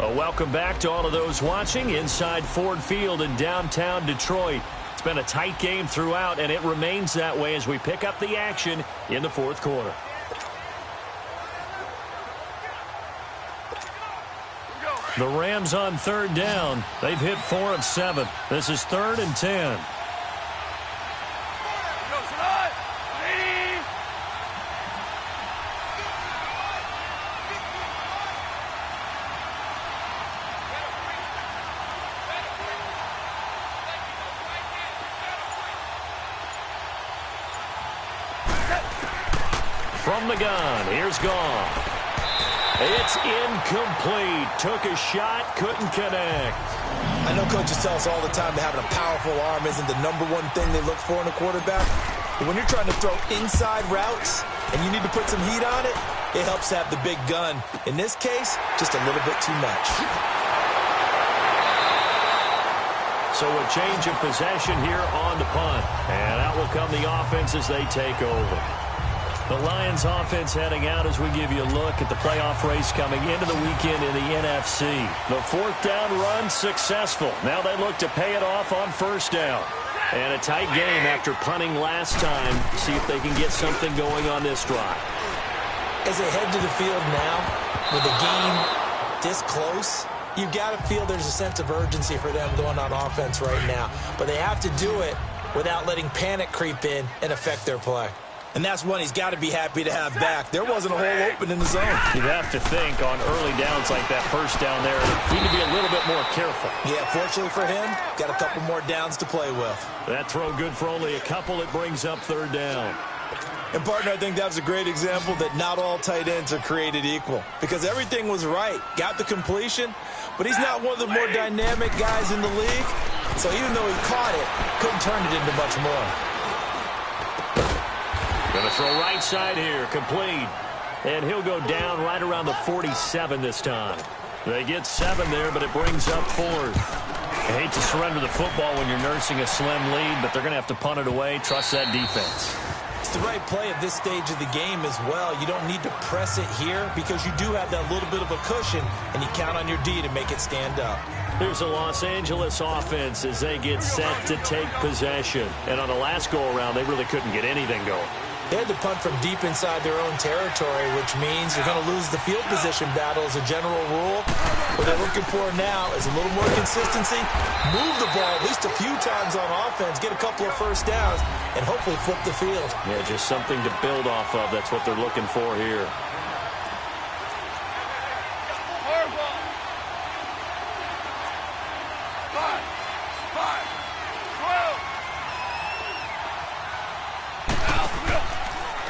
Welcome back to all of those watching inside Ford Field in downtown Detroit. It's been a tight game throughout, and it remains that way as we pick up the action in the fourth quarter. The Rams on third down. They've hit 4 of 7. This is 3rd and 10. From the gun, here's Goff. It's incomplete. Took a shot, couldn't connect. I know coaches tell us all the time that having a powerful arm isn't the #1 thing they look for in a quarterback. But when you're trying to throw inside routes and you need to put some heat on it, it helps to have the big gun. In this case, just a little bit too much. So a change of possession here on the punt. And out will come the offense as they take over. The Lions offense heading out as we give you a look at the playoff race coming into the weekend in the NFC. The 4th down run successful. Now they look to pay it off on 1st down. And a tight game after punting last time. See if they can get something going on this drive. As they head to the field now, with the game this close, you've got to feel there's a sense of urgency for them going on offense right now. But they have to do it without letting panic creep in and affect their play. And that's one he's got to be happy to have back. There wasn't a hole open in the zone. You'd have to think on early downs like that 1st down there, he need to be a little bit more careful. Yeah, fortunately for him, got a couple more downs to play with. That throw good for only a couple. It brings up 3rd down. And, partner, I think that was a great example that not all tight ends are created equal. Because everything was right. Got the completion, but he's not one of the more dynamic guys in the league. So even though he caught it, couldn't turn it into much more. Going to throw right side here, complete. And he'll go down right around the 47 this time. They get 7 there, but it brings up 4th. I hate to surrender the football when you're nursing a slim lead, but they're going to have to punt it away. Trust that defense. It's the right play at this stage of the game as well. You don't need to press it here because you do have that little bit of a cushion, and you count on your D to make it stand up. Here's a Los Angeles offense as they get set to take possession. And on the last go-around, they really couldn't get anything going. They had to punt from deep inside their own territory, which means you're going to lose the field position battle as a general rule. What they're looking for now is a little more consistency, move the ball at least a few times on offense, get a couple of 1st downs, and hopefully flip the field. Yeah, just something to build off of. That's what they're looking for here.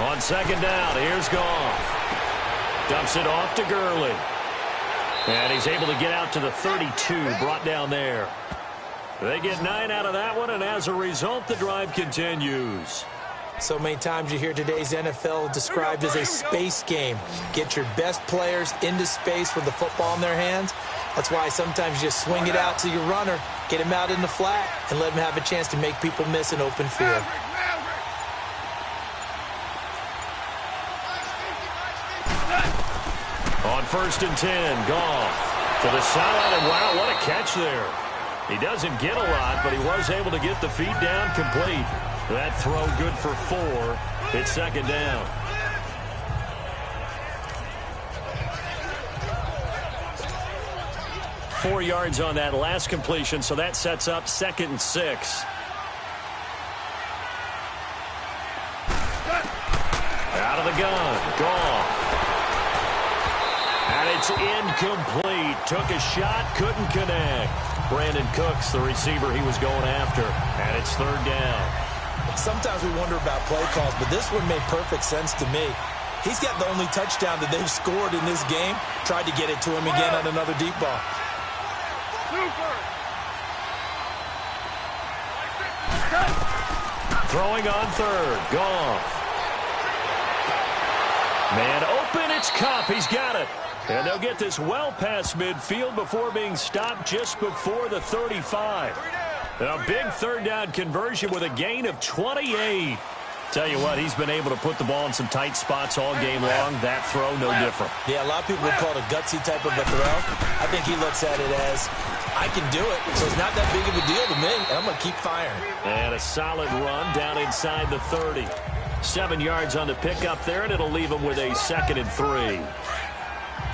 On 2nd down, here's Goff. Dumps it off to Gurley. And he's able to get out to the 32, brought down there. They get 9 out of that one, and as a result, the drive continues. So many times you hear today's NFL described as a space game. Get your best players into space with the football in their hands. That's why sometimes you just swing it out to your runner, get him out in the flat, and let him have a chance to make people miss an open field. On 1st and 10, Goff to the sideline, and wow, what a catch there. He doesn't get a lot, but he was able to get the feet down complete. That throw good for 4. It's 2nd down. Four yards on that last completion, so that sets up 2nd and 6. Out of the gun, Goff. And it's incomplete. Took a shot, couldn't connect. Brandon Cooks, the receiver he was going after. And it's 3rd down. Sometimes we wonder about play calls, but this one made perfect sense to me. He's got the only touchdown that they've scored in this game. Tried to get it to him again on another deep ball. Throwing on 3rd, Goff. Man open, it's Kupp. He's got it. And they'll get this well past midfield before being stopped just before the 35. A big 3rd down conversion with a gain of 28. Tell you what, he's been able to put the ball in some tight spots all game long. That throw, no different. Yeah, a lot of people would call it a gutsy type of a throw. I think he looks at it as, I can do it, so it's not that big of a deal to me, and I'm going to keep firing. And a solid run down inside the 30. 7 yards on the pickup there, and it'll leave him with a 2nd and 3.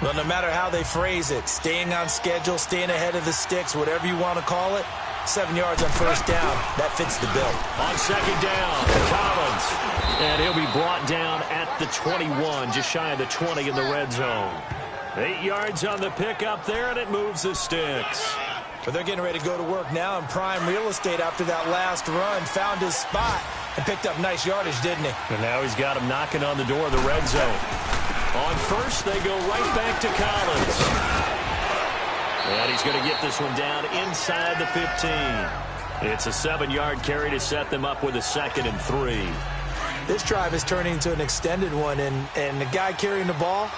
Well, no matter how they phrase it, staying on schedule, staying ahead of the sticks, whatever you want to call it, 7 yards on first down, that fits the bill. On 2nd down, Collins. And he'll be brought down at the 21, just shy of the 20 in the red zone. 8 yards on the pickup there, and it moves the sticks. But they're getting ready to go to work now in prime real estate after that last run. Found his spot and picked up nice yardage, didn't he? And now he's got him knocking on the door of the red zone. On first, they go right back to Collins. And he's going to get this one down inside the 15. It's a 7-yard carry to set them up with a 2nd and 3. This drive is turning into an extended one, and the guy carrying the ball,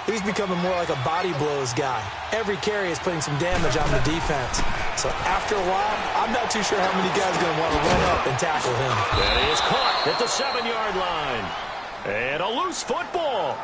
he's becoming more like a body blows guy. Every carry is putting some damage on the defense. So after a while, I'm not too sure how many guys are going to want to run up and tackle him. And he is caught at the 7-yard line. And a loose football.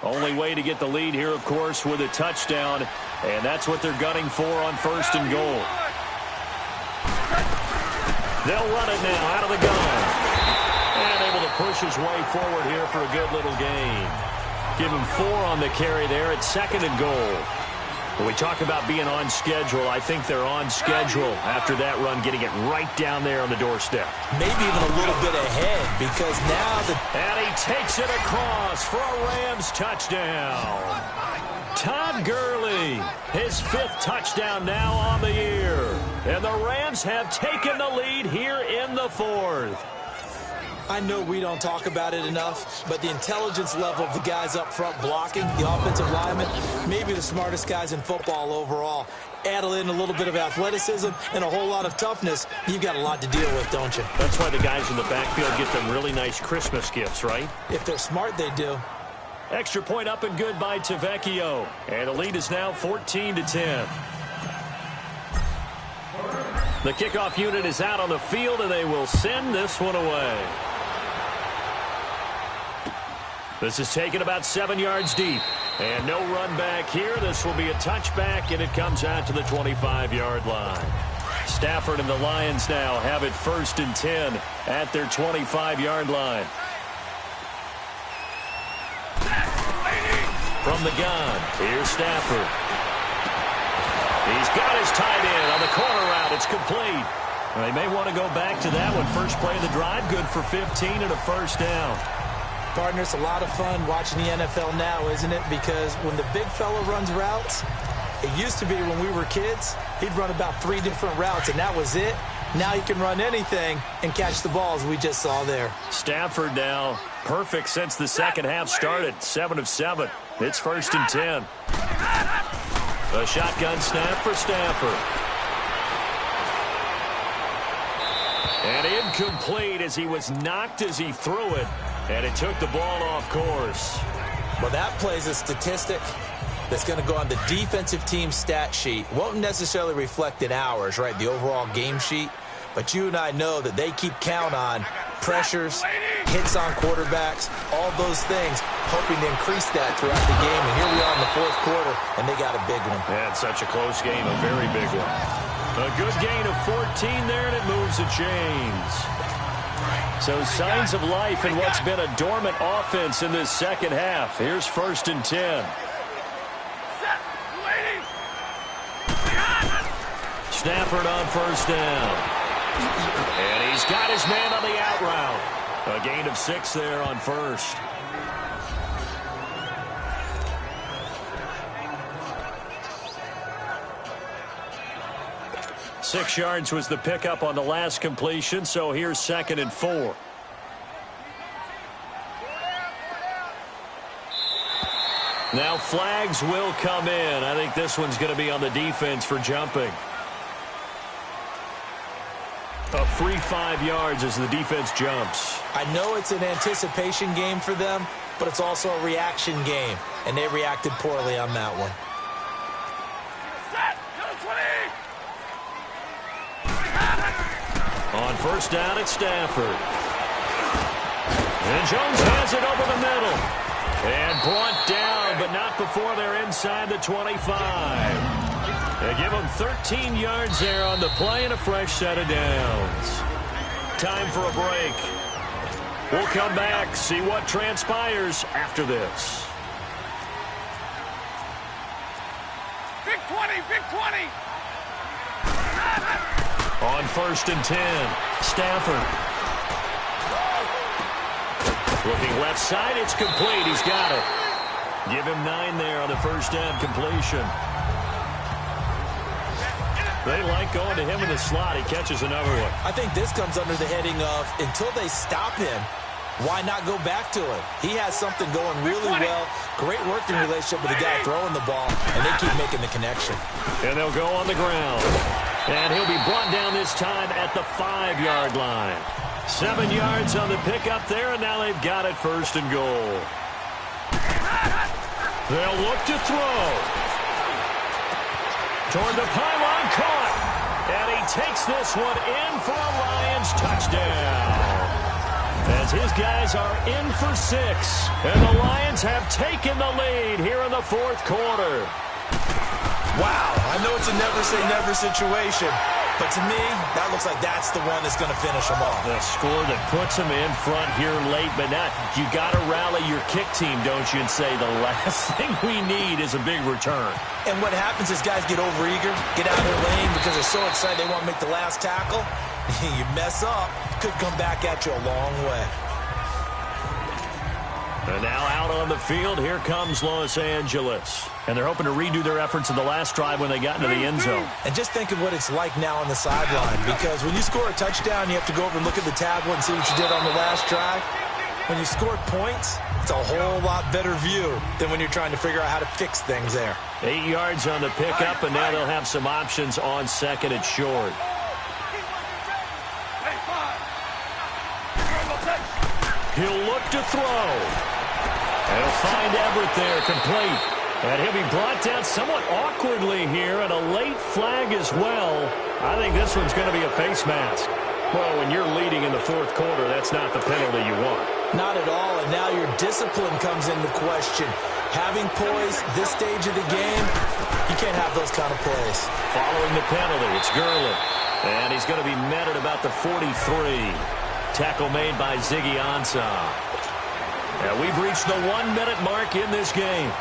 Only way to get the lead here, of course, with a touchdown, and that's what they're gunning for on 1st and goal. They'll run it now out of the gun. And able to push his way forward here for a good little gain. Give him 4 on the carry there at 2nd and goal. When we talk about being on schedule, I think they're on schedule after that run, getting it right down there on the doorstep. Maybe even a little bit ahead, because now And he takes it across for a Rams touchdown. Todd Gurley, his 5th touchdown now on the year. And the Rams have taken the lead here in the 4th. I know we don't talk about it enough, but the intelligence level of the guys up front blocking, the offensive linemen, maybe the smartest guys in football overall. Add in a little bit of athleticism and a whole lot of toughness, you've got a lot to deal with, don't you? That's why the guys in the backfield get them really nice Christmas gifts, right? If they're smart, they do. Extra point up and good by Tavecchio. And the lead is now 14-10. The kickoff unit is out on the field, and they will send this one away. This is taken about 7 yards deep. And no run back here. This will be a touchback, and it comes out to the 25-yard line. Stafford and the Lions now have it 1st and 10 at their 25-yard line. From the gun, here's Stafford. He's got his tight end on the corner route. It's complete. They may want to go back to that one. First play of the drive, good for 15 and a 1st down. Partner, it's a lot of fun watching the NFL now, isn't it? Because when the big fella runs routes, it used to be when we were kids, he'd run about 3 different routes, and that was it. Now he can run anything and catch the balls we just saw there. Stafford now perfect since the second half started. 7 of 7. It's 1st and 10. A shotgun snap for Stafford. And incomplete as he was knocked as he threw it. And it took the ball off course. Well, that plays a statistic that's going to go on the defensive team stat sheet. Won't necessarily reflect in ours, right, the overall game sheet. But you and I know that they keep count on pressures, hits on quarterbacks, all those things, hoping to increase that throughout the game. And here we are in the 4th quarter, and they got a big one. Yeah, it's such a close game, a very big one. A good gain of 14 there, and it moves the chains. So signs of life in what's been a dormant offense in this second half. Here's 1st and 10. Stafford on 1st down. And he's got his man on the out route. A gain of 6 there on 1st. Six yards was the pickup on the last completion, so here's 2nd and 4. Now flags will come in. I think this one's going to be on the defense for jumping. A free 5 yards as the defense jumps. I know it's an anticipation game for them, but it's also a reaction game, and they reacted poorly on that one. On first down, it's Stafford. And Jones hands it over the middle. And brought down, but not before they're inside the 25. They give them 13 yards there on the play and a fresh set of downs. Time for a break. We'll come back, see what transpires after this. Big 20, big 20. On first and 10, Stafford. Looking left side, it's complete. He's got it. Give him 9 there on the first down completion. They like going to him in the slot. He catches another one. I think this comes under the heading of, until they stop him, why not go back to him? He has something going really well. Great working relationship with the guy throwing the ball, and they keep making the connection. And they'll go on the ground. And he'll be brought down this time at the 5-yard line. 7 yards on the pickup there, and now they've got it first and goal. They'll look to throw. Toward the pylon, caught. And he takes this one in for a Lions touchdown. As his guys are in for 6. And the Lions have taken the lead here in the fourth quarter. Wow, I know it's a never-say-never situation, but to me, that looks like that's the one that's going to finish them off. The score that puts them in front here late, but now you got to rally your kick team, don't you, and say the last thing we need is a big return. And what happens is guys get overeager, get out of their lane because they're so excited they want to make the last tackle. You mess up, could come back at you a long way. And now out on the field, here comes Los Angeles. And they're hoping to redo their efforts in the last drive when they got into the end zone. And just think of what it's like now on the sideline, because when you score a touchdown, you have to go over and look at the tablet and see what you did on the last drive. When you scored points, it's a whole lot better view than when you're trying to figure out how to fix things there. 8 yards on the pickup, and now they'll have some options on second and short. He'll look to throw. And he'll find Everett there, complete. And he'll be brought down somewhat awkwardly here, and a late flag as well. I think this one's going to be a face mask. Well, when you're leading in the fourth quarter, that's not the penalty you want. Not at all, and now your discipline comes into question. Having poise this stage of the game, you can't have those kind of plays. Following the penalty, it's Gurley. And he's going to be met at about the 43. Tackle made by Ziggy Ansah. And we've reached the 1-minute mark in this game.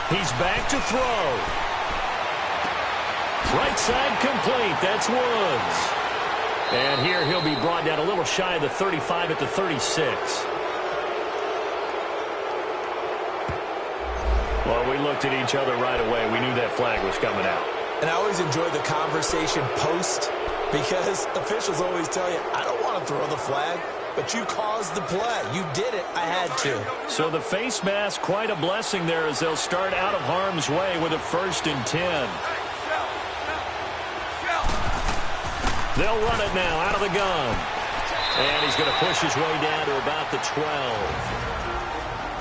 He's back to throw. Right side complete. That's Woods. And here he'll be brought down a little shy of the 35 at the 36. Well, we looked at each other right away. We knew that flag was coming out. And I always enjoy the conversation post, because officials always tell you, I don't want to throw the flag, but you caused the play. You did it. I had to. So the face mask, quite a blessing there as they'll start out of harm's way with a 1st and 10. They'll run it now out of the gun. And he's going to push his way down to about the 12.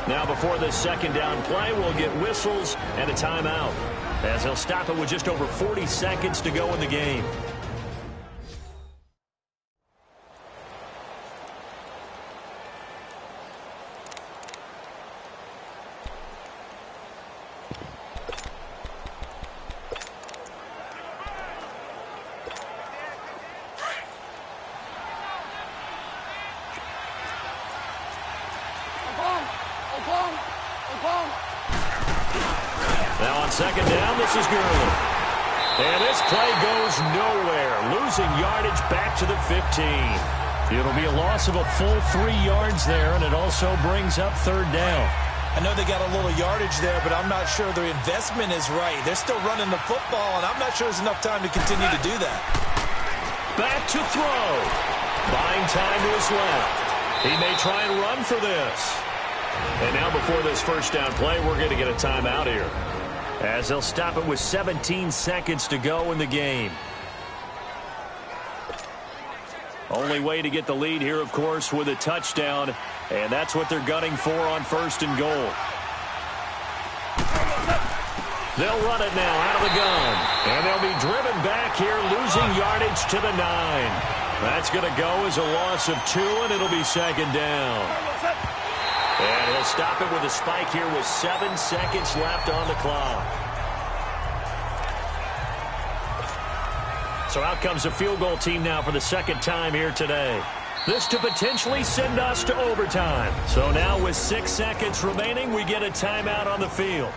Now before this second down play, we'll get whistles and a timeout, as he'll stop it with just over 40 seconds to go in the game. Now on second down, this is Gurley. And this play goes nowhere. Losing yardage back to the 15. It'll be a loss of a full 3 yards there, and it also brings up third down. I know they got a little yardage there, but I'm not sure their investment is right. They're still running the football, and I'm not sure there's enough time to continue to do that. Back to throw. Buying time to his left. He may try and run for this. And now before this first down play, we're going to get a timeout here. as they'll stop it with 17 seconds to go in the game. Only way to get the lead here, of course, with a touchdown, and that's what they're gunning for on 1st and goal. They'll run it now out of the gun, and they'll be driven back here, losing yardage to the 9. That's going to go as a loss of 2, and it'll be 2nd down. And he'll stop it with a spike here with 7 seconds left on the clock. So out comes the field goal team now for the 2nd time here today. This to potentially send us to overtime. So now with 6 seconds remaining, we get a timeout on the field.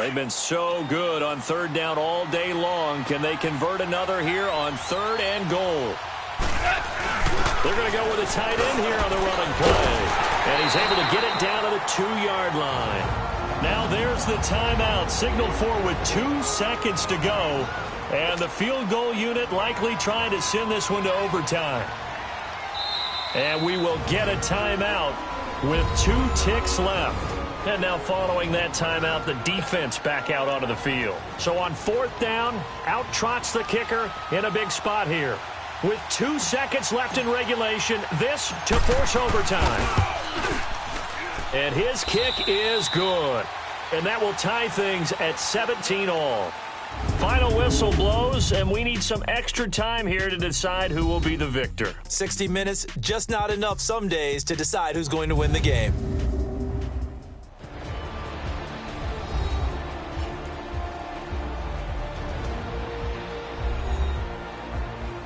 They've been so good on 3rd down all day long. Can they convert another here on 3rd and goal? They're going to go with a tight end here on the running play. And he's able to get it down to the 2-yard line. Now there's the timeout signaled for with 2 seconds to go. And the field goal unit likely trying to send this one to overtime. And we will get a timeout with 2 ticks left. And now following that timeout, the defense back out onto the field. So on 4th down, out trots the kicker in a big spot here. With 2 seconds left in regulation, this to force overtime. And his kick is good. And that will tie things at 17 all. Final whistle blows, and we need some extra time here to decide who will be the victor. 60 minutes, just not enough some days to decide who's going to win the game.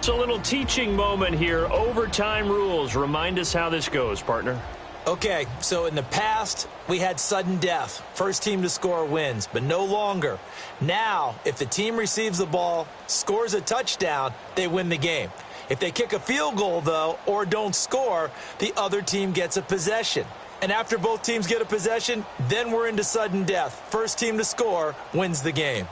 It's a little teaching moment here. Overtime rules. Remind us how this goes, partner. Okay, so in the past, we had sudden death. First team to score wins, but no longer. Now, if the team receives the ball, scores a touchdown, they win the game. If they kick a field goal, though, or don't score, the other team gets a possession. And after both teams get a possession, then we're into sudden death. First team to score wins the game.